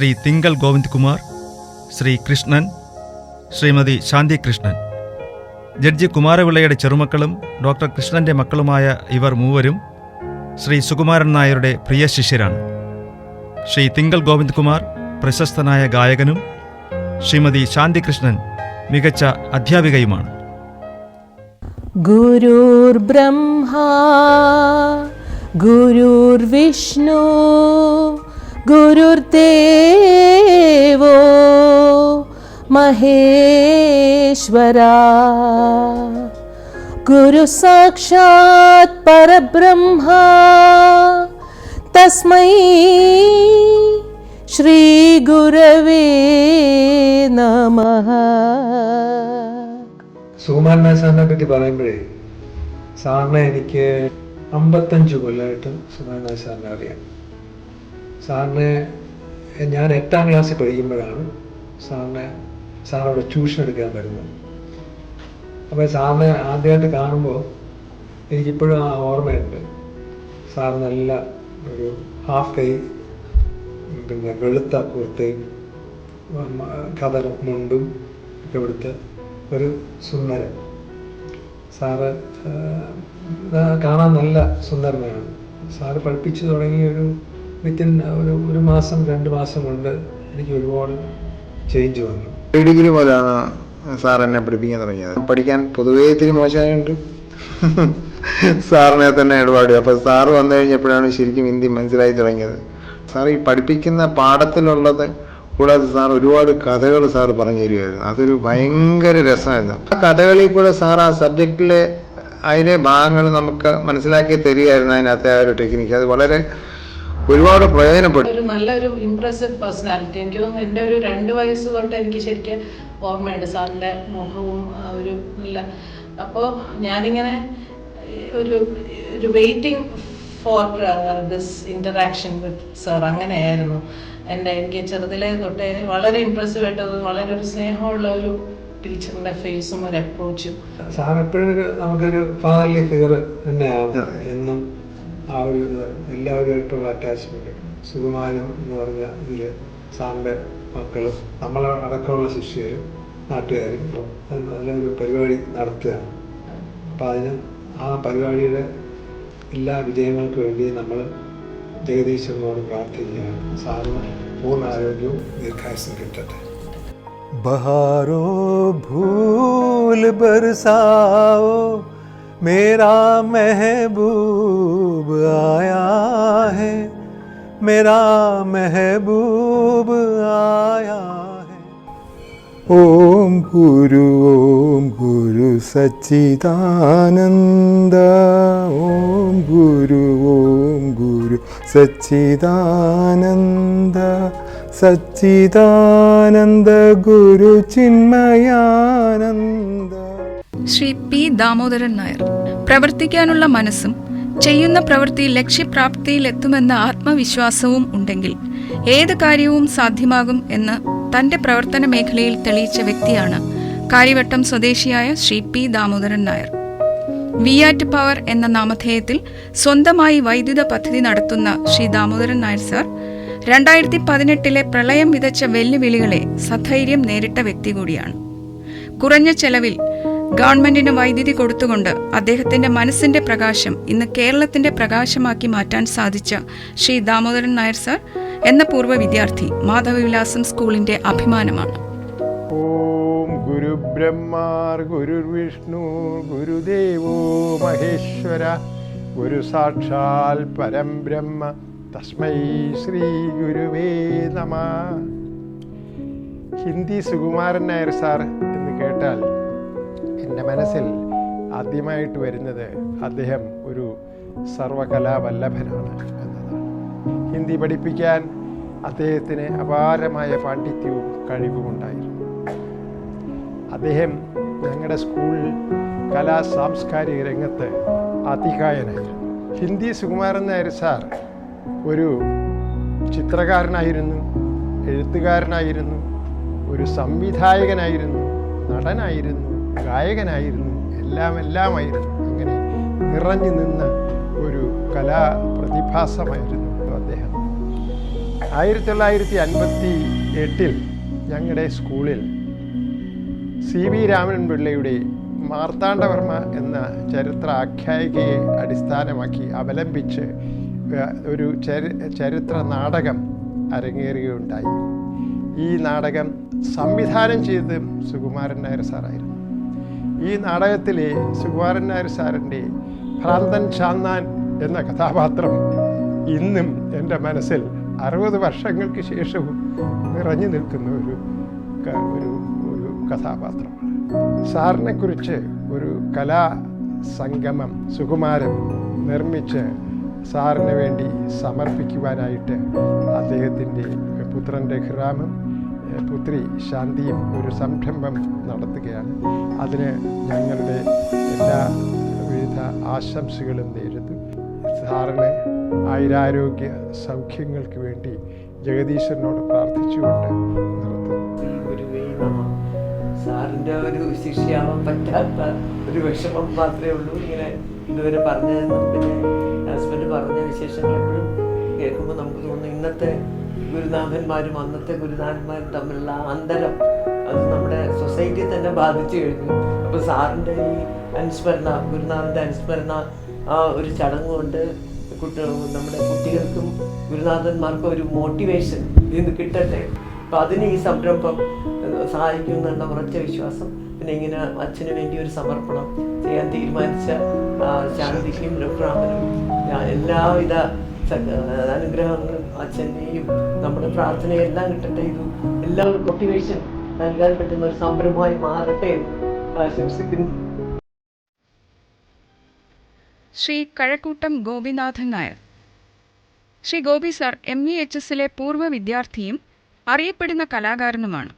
ശ്രീ തിങ്കൽ ഗോവിന്ദ് കുമാർ, ശ്രീ കൃഷ്ണൻ, ശ്രീമതി ശാന്തി Krishnan. Judge കുമാരപിള്ളയുടെ ചെറുമക്കളും doctor കൃഷ്ണൻ്റെ മക്കളുമായ ഇവർ മൂവരും ശ്രീ സുകുമാരൻ നായരുടെ പ്രിയ ശിഷ്യരാണ്. ശ്രീ തിങ്കൽ ഗോവിന്ദ് കുമാർ പ്രശസ്തനായ ഗായകനും ശ്രീമതി ശാന്തി കൃഷ്ണൻ മികച്ച അധ്യാപികയുമാണ്. ഗുരുർ ബ്രഹ്മാ ഗുരുർ വിഷ്ണു ഗുരുർദേവോ മഹേശ്വരാ ഗുരു സാക്ഷാത് പരബ്രഹ്മ തസ്മൈ ശ്രീ ഗുരവേ നമഃ. സുകുമാരൻ സാറിനെ പറ്റി പറയുമ്പോഴേ, സാറിനെ എനിക്ക് 55 കൊല്ലമായിട്ട് സുകുമാരൻ സാറിനെ അറിയാം. സാറിനെ ഞാൻ 8ാം ക്ലാസ്സിൽ പഠിക്കുമ്പോഴാണ് സാറവിടെ ട്യൂഷൻ എടുക്കാൻ വരുന്നത്. അപ്പോൾ സാറിനെ ആദ്യമായിട്ട് കാണുമ്പോൾ എനിക്കിപ്പോഴും ആ ഓർമ്മയുണ്ട്. സാർ നല്ല ഒരു ഹാഫ് കൈ, പിന്നെ വെളുത്ത കുർത്തയും കതർ മുണ്ടും ഒക്കെ എടുത്ത് ഒരു സുന്ദരൻ. സാറ് കാണാൻ നല്ല സുന്ദരനാണ്. സാറ് പഠിപ്പിച്ചു തുടങ്ങി വിത്തിൻ ഒരു മാസം 2 മാസം കൊണ്ട് എനിക്ക് ഒരുപാട് ചേഞ്ച് വന്നു. ഡിഗ്രി മുതലാണ് സാർ എന്നെ പഠിപ്പിക്കാൻ തുടങ്ങിയത്. പഠിക്കാൻ പൊതുവേ ഇത്തിരി മോശമായുണ്ട്. സാറിനെ തന്നെ ഇടപാട്. അപ്പോൾ സാറ് വന്നു കഴിഞ്ഞപ്പോഴാണ് ശരിക്കും ഹിന്ദി മനസ്സിലായി തുടങ്ങിയത്. സാർ ഈ പഠിപ്പിക്കുന്ന പാഠത്തിലുള്ളത് കൂടാതെ സാർ ഒരുപാട് കഥകൾ സാർ പറഞ്ഞു തരുമായിരുന്നു. അതൊരു ഭയങ്കര രസമായിരുന്നു. ആ കഥകളിൽ കൂടെ സാർ ആ സബ്ജക്റ്റിലെ അതിലെ ഭാഗങ്ങൾ നമുക്ക് മനസ്സിലാക്കി തരികയായിരുന്നു. അതിനകത്തെ ആ ഒരു ടെക്നിക്ക് അത് വളരെ ഒരുപാട് പ്രയോജനപ്പെട്ടു. ഒരു നല്ലൊരു ഇംപ്രസീവ് പേഴ്സണാലിറ്റി. എനിക്ക് തോന്നുന്നു എൻ്റെ ഒരു 2 വയസ്സ് തൊട്ട് എനിക്ക് ശരിക്കും ഓർമ്മയുണ്ട് സാറിൻ്റെ മുഖവും ഒരു നല്ല. അപ്പോൾ ഞാനിങ്ങനെ ഒരു waiting for this interaction with sir അങ്ങനെയായിരുന്നു. എനിക്ക് ചെറുതിലേ തൊട്ടേ വളരെ ഇംപ്രസീവായിട്ട്, വളരെ ഒരു സ്നേഹമുള്ള ഒരു ടീച്ചറിൻ്റെ ഫേസും ഒരു അപ്രോച്ചും. സാർ എപ്പോഴും നമുക്കൊരു ഫാദർലി ഫിഗർ തന്നെയാണ് എന്നും. ആ ഒരു എല്ലാവരുമായിട്ടുള്ള അറ്റാച്ച്മെൻറ്റ്. സുകുമാരൻ എന്ന് പറഞ്ഞ ഇതിൽ സാറിൻ്റെ മക്കളും നമ്മളടക്കമുള്ള ശിഷ്യരും നാട്ടുകാരും നല്ലൊരു പരിപാടി നടത്തുകയാണ്. അപ്പോൾ ആ പരിപാടിയുടെ എല്ലാ വിജയങ്ങൾക്കും വേണ്ടി നമ്മൾ ജഗദീശ്വരനോട് പ്രാർത്ഥിക്കുകയാണ്. സാറിന് പൂർണ്ണ ആരോഗ്യവും ദീർഘായുസ്സും കിട്ടട്ടെ. बहारो भूल बरसाओ मेरा महबूब आया है, मेरा महबूब आया है. ओम गुरु सच्चिदानंद, ओम गुरु सच्चिदानंद, സച്ചിദാനന്ദ ഗുരു ചിന്മയാനന്ദ. ശ്രീ പി ദാമോദരൻ നായർ. പ്രവർത്തിക്കാനുള്ള മനസ്സും ചെയ്യുന്ന പ്രവൃത്തി ലക്ഷ്യപ്രാപ്തിയിലെത്തുമെന്ന ആത്മവിശ്വാസവും ഉണ്ടെങ്കിൽ ഏത് കാര്യവും സാധ്യമാകും എന്ന് തന്റെ പ്രവർത്തന മേഖലയിൽ തെളിയിച്ച വ്യക്തിയാണ് കാര്യവട്ടം സ്വദേശിയായ Shri P Damodaran Nair. Wyatt power എന്ന നാമധേയത്തിൽ സ്വന്തമായി വൈദ്യുത പദ്ധതി നടത്തുന്ന ശ്രീ ദാമോദരൻ നായർ സാർ 2018 പ്രളയം വിതച്ച വെല്ലുവിളികളെ സധൈര്യം നേരിട്ട വ്യക്തി കൂടിയാണ്. കുറഞ്ഞ ചെലവിൽ ഗവൺമെന്റിന് വൈദ്യുതി കൊടുത്തുകൊണ്ട് അദ്ദേഹത്തിന്റെ മനസ്സിന്റെ പ്രകാശം ഇന്ന് കേരളത്തിന്റെ പ്രകാശമാക്കി മാറ്റാൻ സാധിച്ച ശ്രീ ദാമോദരൻ നായർ സാർ എന്ന പൂർവ്വ വിദ്യാർത്ഥി മാധവവിലാസം സ്കൂളിന്റെ അഭിമാനമാണ്. ഓം ഗുരു ബ്രഹ്മാർ ഗുരുർ വിഷ്ണു ഗുരുദേവോ മഹേശ്വര ഗുരു സാക്ഷാൽ പരം ബ്രഹ്മ തസ്മൈ ശ്രീ ഗുരുവേ നമഃ. ഹിന്ദി സുകുമാരൻ നായർ സാർ എന്ന് കേട്ടാൽ എൻ്റെ മനസ്സിൽ ആദ്യമായിട്ട് വരുന്നത് അദ്ദേഹം ഒരു സർവകലാവല്ലഭനാണ് എന്നതാണ്. ഹിന്ദി പഠിപ്പിക്കാൻ അദ്ദേഹത്തിന് അപാരമായ പാണ്ഡിത്യവും കഴിവുമുണ്ടായിരുന്നു. അദ്ദേഹം ഞങ്ങളുടെ സ്കൂളിൽ കലാ സാംസ്കാരിക രംഗത്ത് അതികായനായിരുന്നു. ഹിന്ദി സുകുമാരൻ നായർ സാർ ഒരു ചിത്രകാരനായിരുന്നു, എഴുത്തുകാരനായിരുന്നു, ഒരു സംവിധായകനായിരുന്നു, നടനായിരുന്നു, ഗായകനായിരുന്നു, എല്ലാമായിരുന്നു. അങ്ങനെ നിറഞ്ഞു നിന്ന ഒരു കലാപ്രതിഭാസമായിരുന്നു അദ്ദേഹം. 1958 ഞങ്ങളുടെ സ്കൂളിൽ CV രാമൻ പിള്ളയുടെ മാർത്താണ്ഡവർമ്മ എന്ന ചരിത്ര ആഖ്യായികയെ അടിസ്ഥാനമാക്കി അവലംബിച്ച് ഒരു ചരിത്ര നാടകം അരങ്ങേറുകയുണ്ടായി. ഈ നാടകം സംവിധാനം ചെയ്തത് സുകുമാരൻ നായർ സാറായിരുന്നു. ഈ നാടകത്തിലെ സുകുമാരൻ നായർ സാറിൻ്റെ ഭ്രാന്തൻ ചാന്നാൻ എന്ന കഥാപാത്രം ഇന്നും എൻ്റെ മനസ്സിൽ 60 വർഷങ്ങൾക്ക് ശേഷവും നിറഞ്ഞു നിൽക്കുന്ന ഒരു കഥാപാത്രമാണ്. സാറിനെക്കുറിച്ച് ഒരു കലാസംഗമം സുകുമാരൻ നിർമ്മിച്ച് സാറിന് വേണ്ടി സമർപ്പിക്കുവാനായിട്ട് അദ്ദേഹത്തിൻ്റെ പുത്രൻ രഘുറാമും പുത്രി ശാന്തിയും ഒരു സംരംഭം നടത്തുകയാണ്. അതിന് ഞങ്ങളുടെ എല്ലാവിധ ആശംസകളും നേരുന്നു. സാറിന് ആയുരാരോഗ്യ സൗഖ്യങ്ങൾക്ക് വേണ്ടി ജഗദീശ്വരനോട് പ്രാർത്ഥിച്ചുകൊണ്ട് നിർത്തുന്നു. സാറിൻ്റെ ഒരു ശിഷ്യാവാൻ പറ്റാത്ത ഒരു വിഷമം മാത്രമേ ഉള്ളൂ. ഇങ്ങനെ ഇതുവരെ പറഞ്ഞതെന്നും പിന്നെ ഹസ്ബൻഡ് പറഞ്ഞ വിശേഷങ്ങൾ എപ്പോഴും കേൾക്കുമ്പോൾ നമുക്ക് തോന്നുന്നു ഇന്നത്തെ ഗുരുനാഥന്മാരും അന്നത്തെ ഗുരുനാഥന്മാരും തമ്മിലുള്ള അന്തരം അത് നമ്മുടെ സൊസൈറ്റി തന്നെ ബാധിച്ചു കഴിഞ്ഞു. അപ്പോൾ സാറിൻ്റെ ഈ അനുസ്മരണ, ഗുരുനാഥൻ്റെ അനുസ്മരണ ആ ഒരു ചടങ്ങ് കൊണ്ട് നമ്മുടെ കുട്ടികൾക്കും ഗുരുനാഥന്മാർക്കും ഒരു മോട്ടിവേഷൻ ഇതിന് കിട്ടട്ടെ. അപ്പം അതിന് ഈ സംരംഭം സഹായിക്കും എന്നുള്ള ഉറച്ച വിശ്വാസം. പിന്നെ ഇങ്ങനെ അച്ഛന് വേണ്ടി ഒരു സമർപ്പണം ചെയ്യാൻ തീരുമാനിച്ച ശാന്തിക്കും രഘുറാമനും എല്ലാവിധ അനുഗ്രഹങ്ങളും അച്ഛൻ്റെയും നമ്മുടെ പ്രാർത്ഥനയെല്ലാം കിട്ടട്ടെ. ഇത് എല്ലാവർക്കും മോട്ടിവേഷൻ നൽകാൻ പറ്റുന്ന ഒരു സംരംഭമായി മാറട്ടെ എന്ന് ആശംസിക്കുന്നു. ശ്രീ കഴക്കൂട്ടം ഗോപിനാഥൻ നായർ. ശ്രീ ഗോപി സാർ MEHSലെ പൂർവ്വ വിദ്യാർത്ഥിയും അറിയപ്പെടുന്ന കലാകാരനുമാണ്.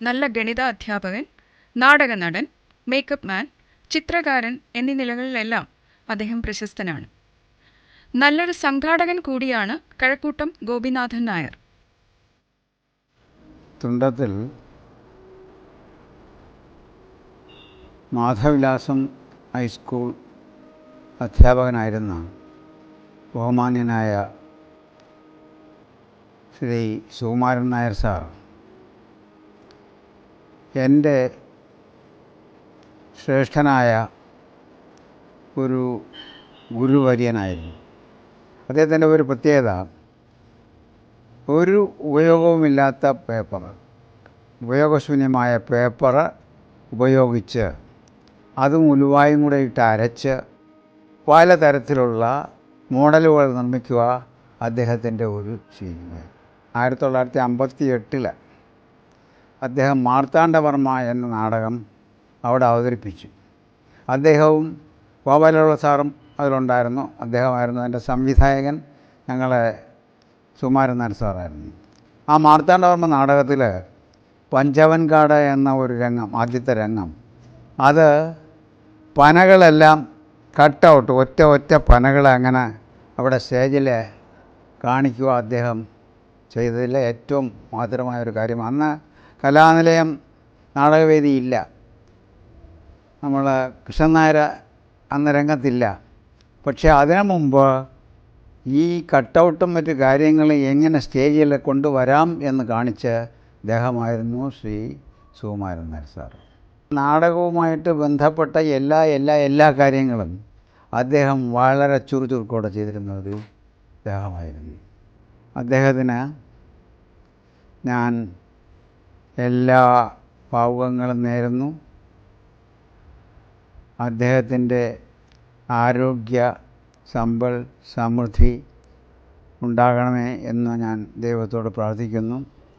നല്ല ഗണിത അധ്യാപകൻ, നാടക നടൻ, മേക്കപ്പ് മാൻ, ചിത്രകാരൻ എന്നീ നിലകളിലെല്ലാം അദ്ദേഹം പ്രശസ്തനാണ്. നല്ലൊരു സംഘാടകൻ കൂടിയാണ് കഴക്കൂട്ടം ഗോപിനാഥൻ നായർ. തുണ്ടത്തിൽ മാധവിലാസം ഹൈസ്കൂൾ അധ്യാപകനായിരുന്ന ബഹുമാന്യനായ ശ്രീ സുകുമാരൻ നായർ സാർ എൻ്റെ ശ്രേഷ്ഠനായ ഒരു ഗുരുവര്യനായിരുന്നു. അദ്ദേഹത്തിൻ്റെ ഒരു പ്രത്യേകത, ഒരു ഉപയോഗവുമില്ലാത്ത പേപ്പർ, ഉപയോഗശൂന്യമായ പേപ്പർ ഉപയോഗിച്ച് അതും ഉലുവായും കൂടെ ഇട്ട് അരച്ച് പലതരത്തിലുള്ള മോഡലുകൾ നിർമ്മിക്കുക അദ്ദേഹത്തിൻ്റെ ഒരു ശീലം. 1958 അദ്ദേഹം മാർത്താണ്ഡവർമ്മ എന്ന നാടകം അവിടെ അവതരിപ്പിച്ചു. അദ്ദേഹവും ഗോപാലപിള്ള സാറും അതിലുണ്ടായിരുന്നു. അദ്ദേഹമായിരുന്നു അതിൻ്റെ സംവിധായകൻ. ഞങ്ങളെ സുകുമാരൻ നായർ സാറായിരുന്നു. ആ മാർത്താണ്ഡവർമ്മ നാടകത്തിൽ പഞ്ചവൻകാട് എന്ന ഒരു രംഗം, ആദ്യത്തെ രംഗം, അത് പനകളെല്ലാം കട്ടൗട്ട് ഒറ്റ പനകൾ അങ്ങനെ അവിടെ സ്റ്റേജിൽ കാണിക്കുക അദ്ദേഹം ചെയ്തതിൽ ഏറ്റവും മാതൃകമായൊരു കാര്യം. അന്ന് കലാനിലയം നാടകവേദി ഇല്ല, നമ്മൾ കൃഷ്ണൻ നായർ അന്ന് രംഗത്തില്ല. പക്ഷേ അതിനു മുമ്പ് ഈ കട്ടൗട്ടും മറ്റു കാര്യങ്ങളും എങ്ങനെ സ്റ്റേജിൽ കൊണ്ടുവരാം എന്ന് കാണിച്ച് അദ്ദേഹമായിരുന്നു ശ്രീ സുകുമാരൻ നായർ സാർ. നാടകവുമായിട്ട് ബന്ധപ്പെട്ട എല്ലാ കാര്യങ്ങളും അദ്ദേഹം വളരെ ചുറുചുറുക്കോടെ ചെയ്തിരുന്ന ഒരു അദ്ദേഹമായിരുന്നു. അദ്ദേഹത്തിന് ഞാൻ എല്ലാ ഭാവുകങ്ങളും നേരുന്നു. അദ്ദേഹത്തിൻ്റെ ആരോഗ്യ സമ്പൽ സമൃദ്ധി ഉണ്ടാകണമേ എന്ന് ഞാൻ ദൈവത്തോട് പ്രാർത്ഥിക്കുന്നു.